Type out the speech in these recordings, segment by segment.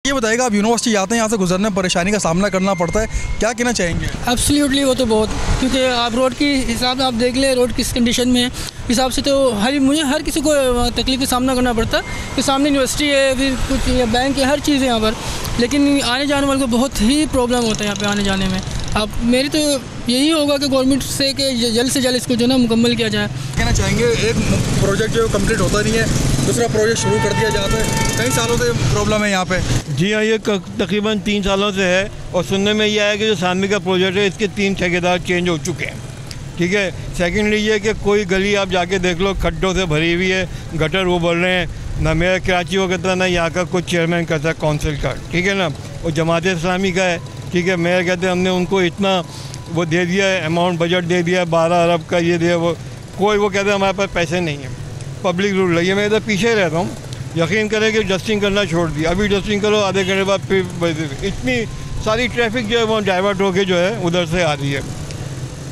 ये बताइएगा, आप यूनिवर्सिटी आते हैं, यहाँ से गुजरने में परेशानी का सामना करना पड़ता है, क्या कहना चाहेंगे? एब्सोल्युटली, वो तो बहुत, क्योंकि आप रोड की हिसाब से आप देख ले, रोड किस कंडीशन में है हिसाब से तो मुझे हर किसी को तकलीफ का सामना करना पड़ता है कि सामने यूनिवर्सिटी है, फिर कुछ बैंक है, हर चीज़ है यहाँ पर, लेकिन आने जाने वाले को बहुत ही प्रॉब्लम होता है यहाँ पे आने जाने में। अब मेरी तो यही होगा कि गवर्नमेंट से कि जल्द से जल्द इसको जो है ना मुकम्मल किया जाए। कहना चाहेंगे, एक प्रोजेक्ट जो कंप्लीट होता नहीं है, दूसरा प्रोजेक्ट शुरू कर दिया जाता है, कई सालों से प्रॉब्लम है यहाँ पे। जी हाँ, ये तकरीबन 3 सालों से है और सुनने में ये आया कि जो सानवी का प्रोजेक्ट है इसके 3 ठेकेदार चेंज हो चुके हैं। ठीक है। सेकेंडली ये कि कोई गली आप जाके देख लो खड्डों से भरी हुई है, गटर वो बढ़ रहे हैं, ना मेरा कराची को कहता ना यहाँ का कुछ चेयरमैन करता काउंसिल का, ठीक है ना, वो जमात इस्लामी का है, ठीक है। मेयर कहते हैं हमने उनको इतना वो दे दिया है, अमाउंट बजट दे दिया 12 अरब का, ये दिया वो, कोई वो कहते हैं हमारे पास पैसे नहीं है, पब्लिक रूल लगी है। मैं इधर पीछे रहता हूँ, यकीन करें कि डस्टिंग करना छोड़ दिया, अभी डस्टिंग करो आधे घंटे बाद फिर इतनी सारी ट्रैफिक जो है वो डाइवर्ट होके जो है उधर से आ रही है।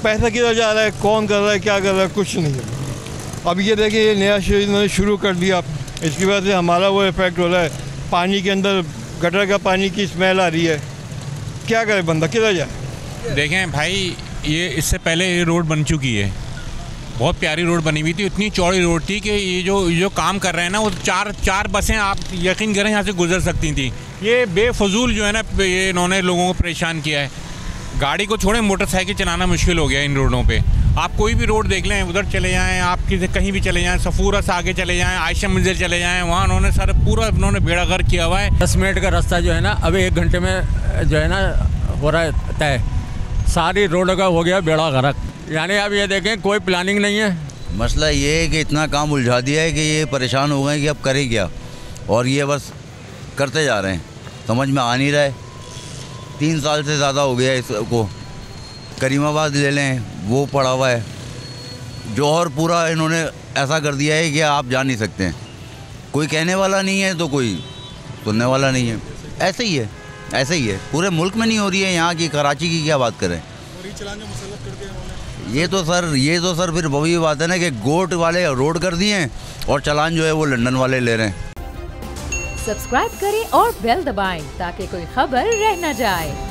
पैसा किधर जा रहा है, कौन कर रहा है, क्या कर रहा है, कुछ नहीं है। अब ये देखिए, ये नया इन्होंने शुरू कर दिया, इसकी वजह से हमारा वो इफेक्ट हो रहा है, पानी के अंदर गटर का पानी की स्मेल आ रही है, क्या करे बंदा, किधर जाए? देखें भाई, ये इससे पहले ये रोड बन चुकी है, बहुत प्यारी रोड बनी हुई थी, इतनी चौड़ी रोड थी कि ये जो काम कर रहे हैं ना, वो चार बसें आप यकीन करें यहाँ से गुजर सकती थी। ये बेफजूल जो है ना, ये इन्होंने लोगों को परेशान किया है। गाड़ी को छोड़ें, मोटरसाइकिल चलाना मुश्किल हो गया इन रोडों पे। आप कोई भी रोड देख लें, उधर चले जाएं, आप कहीं भी चले जाएं, सफूरा से आगे चले जाएं, आयशा मंदिर चले जाएं, वहाँ उन्होंने सारा पूरा उन्होंने बेड़ा गर्क किया हुआ है। 10 मिनट का रास्ता जो है ना, अभी 1 घंटे में जो है ना हो रहा है तय, सारी रोड का हो गया बेड़ा गर्क। यानी अब ये देखें, कोई प्लानिंग नहीं है। मसला ये है कि इतना काम उलझा दिया है कि ये परेशान हो गए कि अब करें क्या, और ये बस करते जा रहे हैं, समझ में आ नहीं रहा है। 3 साल से ज़्यादा हो गया इसको। करीमाबाद ले लें, वो पड़ा हुआ है, जौहर पूरा इन्होंने ऐसा कर दिया है कि आप जा नहीं सकते हैं, कोई कहने वाला नहीं है तो कोई सुनने वाला नहीं है। ऐसे ही है, ऐसे ही है, पूरे मुल्क में नहीं हो रही है, यहाँ की कराची की क्या बात करें। ये तो सर फिर वही बात है ना कि गोट वाले रोड कर दिए हैं और चालान जो है वो लंदन वाले ले रहे हैं। सब्सक्राइब करें और बेल दबाएं ताकि कोई खबर रह न जाए।